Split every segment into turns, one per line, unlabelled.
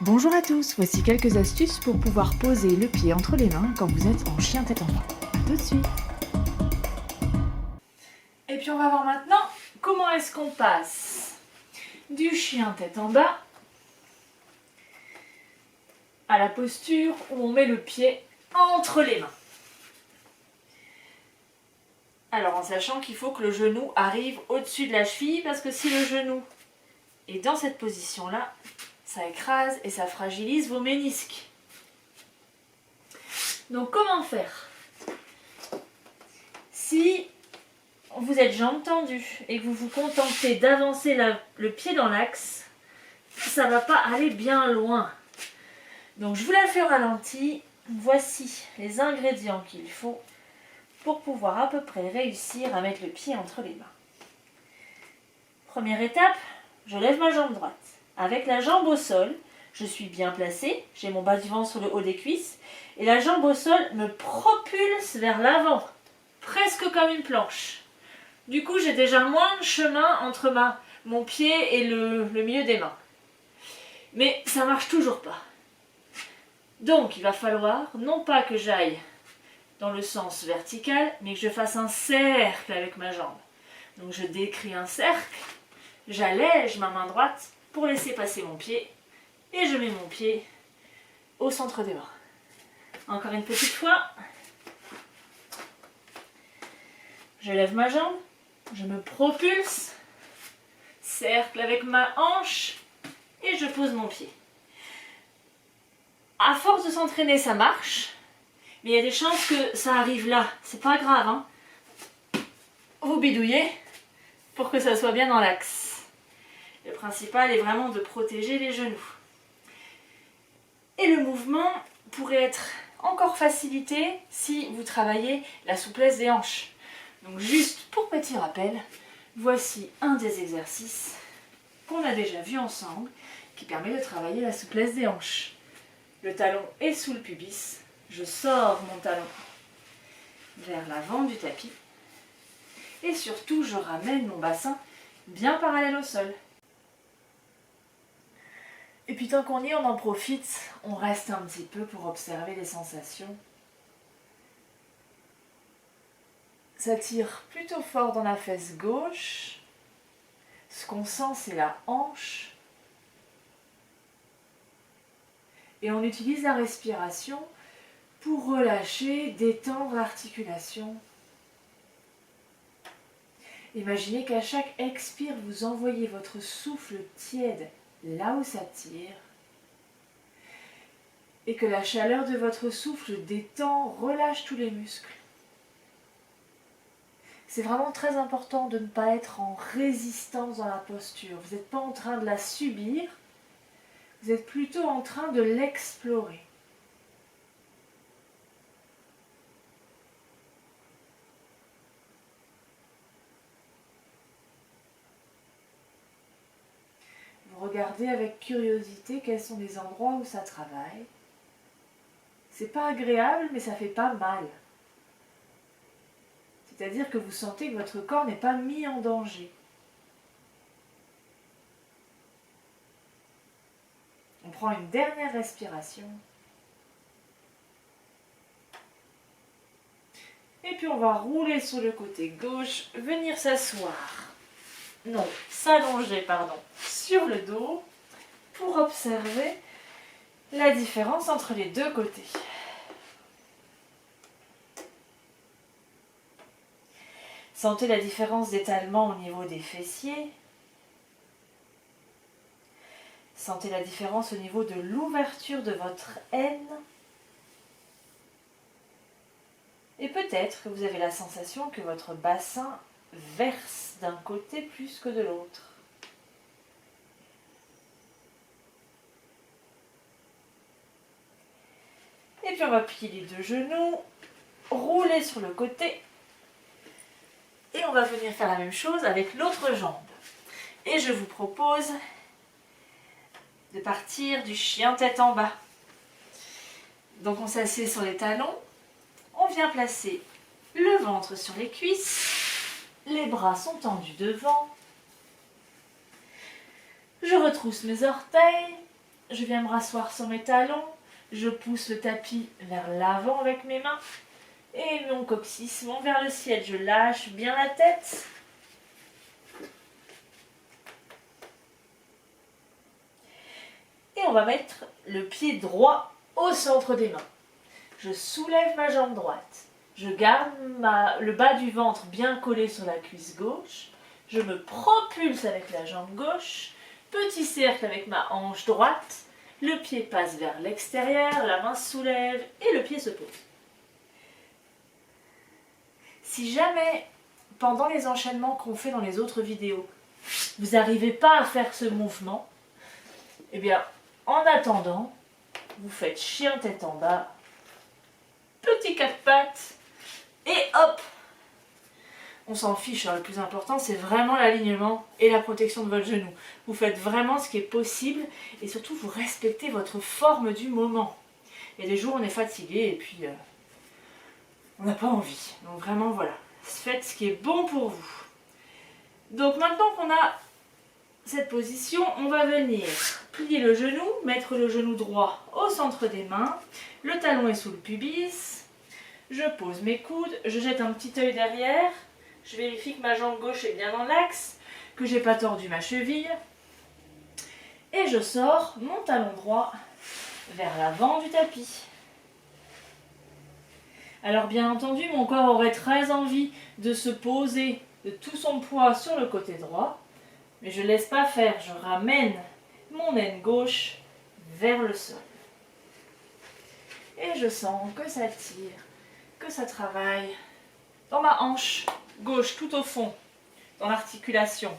Bonjour à tous, voici quelques astuces pour pouvoir poser le pied entre les mains quand vous êtes en chien tête en bas. A tout de suite.
Et puis on va voir maintenant comment est-ce qu'on passe du chien tête en bas à la posture où on met le pied entre les mains. Alors en sachant qu'il faut que le genou arrive au-dessus de la cheville parce que si le genou est dans cette position-là, ça écrase et ça fragilise vos ménisques. Donc comment faire? Si vous êtes jambes tendues et que vous vous contentez d'avancer le pied dans l'axe, ça ne va pas aller bien loin. Donc je vous la fais au ralenti. Voici les ingrédients qu'il faut pour pouvoir à peu près réussir à mettre le pied entre les mains. Première étape, je lève ma jambe droite. Avec la jambe au sol, je suis bien placée, j'ai mon bas du ventre sur le haut des cuisses et la jambe au sol me propulse vers l'avant, presque comme une planche. Du coup, j'ai déjà moins de chemin entre mon pied et le milieu des mains. Mais ça ne marche toujours pas. Donc, il va falloir, non pas que j'aille dans le sens vertical, mais que je fasse un cercle avec ma jambe. Donc, je décris un cercle, j'allège ma main droite pour laisser passer mon pied et je mets mon pied au centre des mains. Encore une petite fois. Je lève ma jambe, je me propulse, cercle avec ma hanche et je pose mon pied. À force de s'entraîner, ça marche, mais il y a des chances que ça arrive là. C'est pas grave, hein. Vous bidouillez pour que ça soit bien dans l'axe. Le principal est vraiment de protéger les genoux. Et le mouvement pourrait être encore facilité si vous travaillez la souplesse des hanches. Donc juste pour petit rappel, voici un des exercices qu'on a déjà vu ensemble qui permet de travailler la souplesse des hanches. Le talon est sous le pubis, je sors mon talon vers l'avant du tapis et surtout je ramène mon bassin bien parallèle au sol. Et puis tant qu'on y est, on en profite, on reste un petit peu pour observer les sensations. Ça tire plutôt fort dans la fesse gauche. Ce qu'on sent, c'est la hanche. Et on utilise la respiration pour relâcher, détendre l'articulation. Imaginez qu'à chaque expire, vous envoyez votre souffle tiède là où ça tire. Et que la chaleur de votre souffle détend, relâche tous les muscles. C'est vraiment très important de ne pas être en résistance dans la posture. Vous n'êtes pas en train de la subir, vous êtes plutôt en train de l'explorer. Vous regardez avec curiosité quels sont les endroits où ça travaille. C'est pas agréable, mais ça fait pas mal. C'est-à-dire que vous sentez que votre corps n'est pas mis en danger. On prend une dernière respiration. Et puis on va rouler sur le côté gauche, venir s'asseoir. Non, s'allonger, pardon, sur le dos pour observer la différence entre les deux côtés. Sentez la différence d'étalement au niveau des fessiers. Sentez la différence au niveau de l'ouverture de votre aine. Et peut-être que vous avez la sensation que votre bassin verse d'un côté plus que de l'autre. Et puis on va plier les deux genoux, rouler sur le côté. Et on va venir faire la même chose avec l'autre jambe. Et je vous propose de partir du chien tête en bas. Donc on s'assied sur les talons, on vient placer le ventre sur les cuisses, les bras sont tendus devant, je retrousse mes orteils, je viens me rasseoir sur mes talons, je pousse le tapis vers l'avant avec mes mains et mon coccyx monte vers le ciel. Je lâche bien la tête. Et on va mettre le pied droit au centre des mains. Je soulève ma jambe droite. Je garde le bas du ventre bien collé sur la cuisse gauche. Je me propulse avec la jambe gauche. Petit cercle avec ma hanche droite. Le pied passe vers l'extérieur, la main se soulève et le pied se pose. Si jamais, pendant les enchaînements qu'on fait dans les autres vidéos, vous n'arrivez pas à faire ce mouvement, eh bien, en attendant, vous faites chien tête en bas, petit quatre pattes, et hop! On s'en fiche, hein, le plus important c'est vraiment l'alignement et la protection de votre genou. Vous faites vraiment ce qui est possible et surtout vous respectez votre forme du moment. Il y a des jours où on est fatigué et puis on n'a pas envie. Donc vraiment voilà, faites ce qui est bon pour vous. Donc maintenant qu'on a cette position, on va venir plier le genou, mettre le genou droit au centre des mains, le talon est sous le pubis, je pose mes coudes, je jette un petit œil derrière, je vérifie que ma jambe gauche est bien dans l'axe, que j'ai pas tordu ma cheville, et je sors mon talon droit vers l'avant du tapis. Alors bien entendu, mon corps aurait très envie de se poser de tout son poids sur le côté droit, mais je ne laisse pas faire, je ramène mon aine gauche vers le sol. Et je sens que ça tire, que ça travaille dans ma hanche gauche tout au fond, dans l'articulation.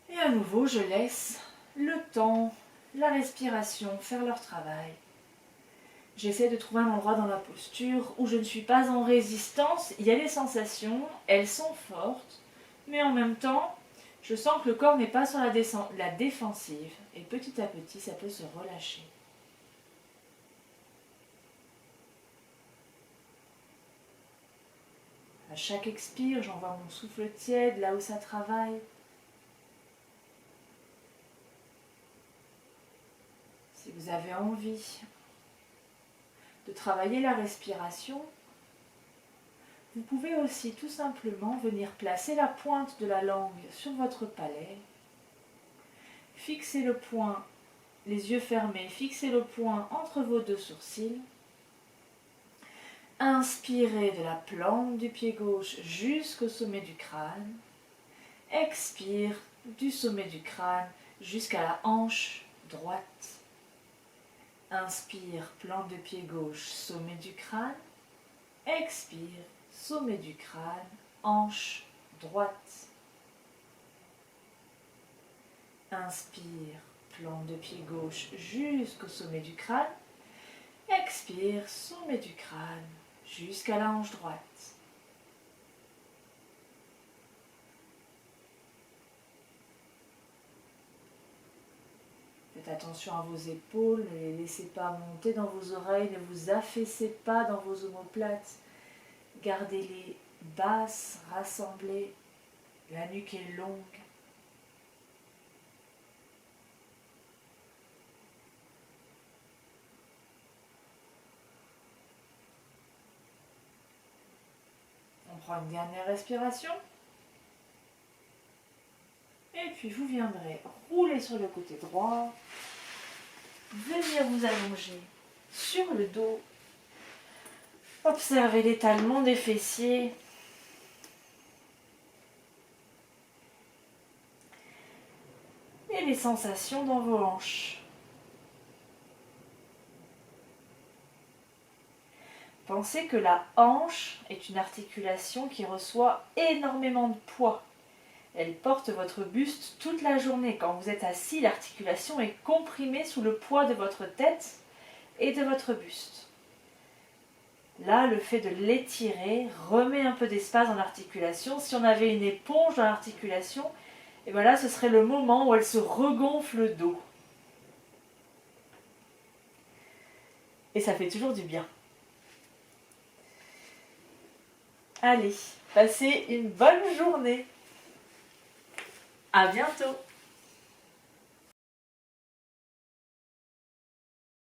Et à nouveau, je laisse le temps, la respiration faire leur travail. J'essaie de trouver un endroit dans la posture où je ne suis pas en résistance. Il y a des sensations, elles sont fortes, mais en même temps, je sens que le corps n'est pas sur la défensive. Et petit à petit, ça peut se relâcher. À chaque expire, j'envoie mon souffle tiède là où ça travaille. Si vous avez envie de travailler la respiration, vous pouvez aussi tout simplement venir placer la pointe de la langue sur votre palais, fixer le poing, les yeux fermés, fixer le poing entre vos deux sourcils, inspirez de la plante du pied gauche jusqu'au sommet du crâne, expire du sommet du crâne jusqu'à la hanche droite. Inspire, plante de pied gauche, sommet du crâne. Expire, sommet du crâne, hanche droite. Inspire, plante de pied gauche jusqu'au sommet du crâne. Expire, sommet du crâne, jusqu'à la hanche droite. Faites attention à vos épaules, ne les laissez pas monter dans vos oreilles, ne vous affaissez pas dans vos omoplates. Gardez-les basses, rassemblées, la nuque est longue. On prend une dernière respiration. Et puis vous viendrez rouler sur le côté droit, venir vous allonger sur le dos, observez l'étalement des fessiers, et les sensations dans vos hanches. Pensez que la hanche est une articulation qui reçoit énormément de poids. Elle porte votre buste toute la journée. Quand vous êtes assis, l'articulation est comprimée sous le poids de votre tête et de votre buste. Là, le fait de l'étirer remet un peu d'espace dans l'articulation. Si on avait une éponge dans l'articulation, et bien là, ce serait le moment où elle se regonfle le dos. Et ça fait toujours du bien. Allez, passez une bonne journée. À bientôt.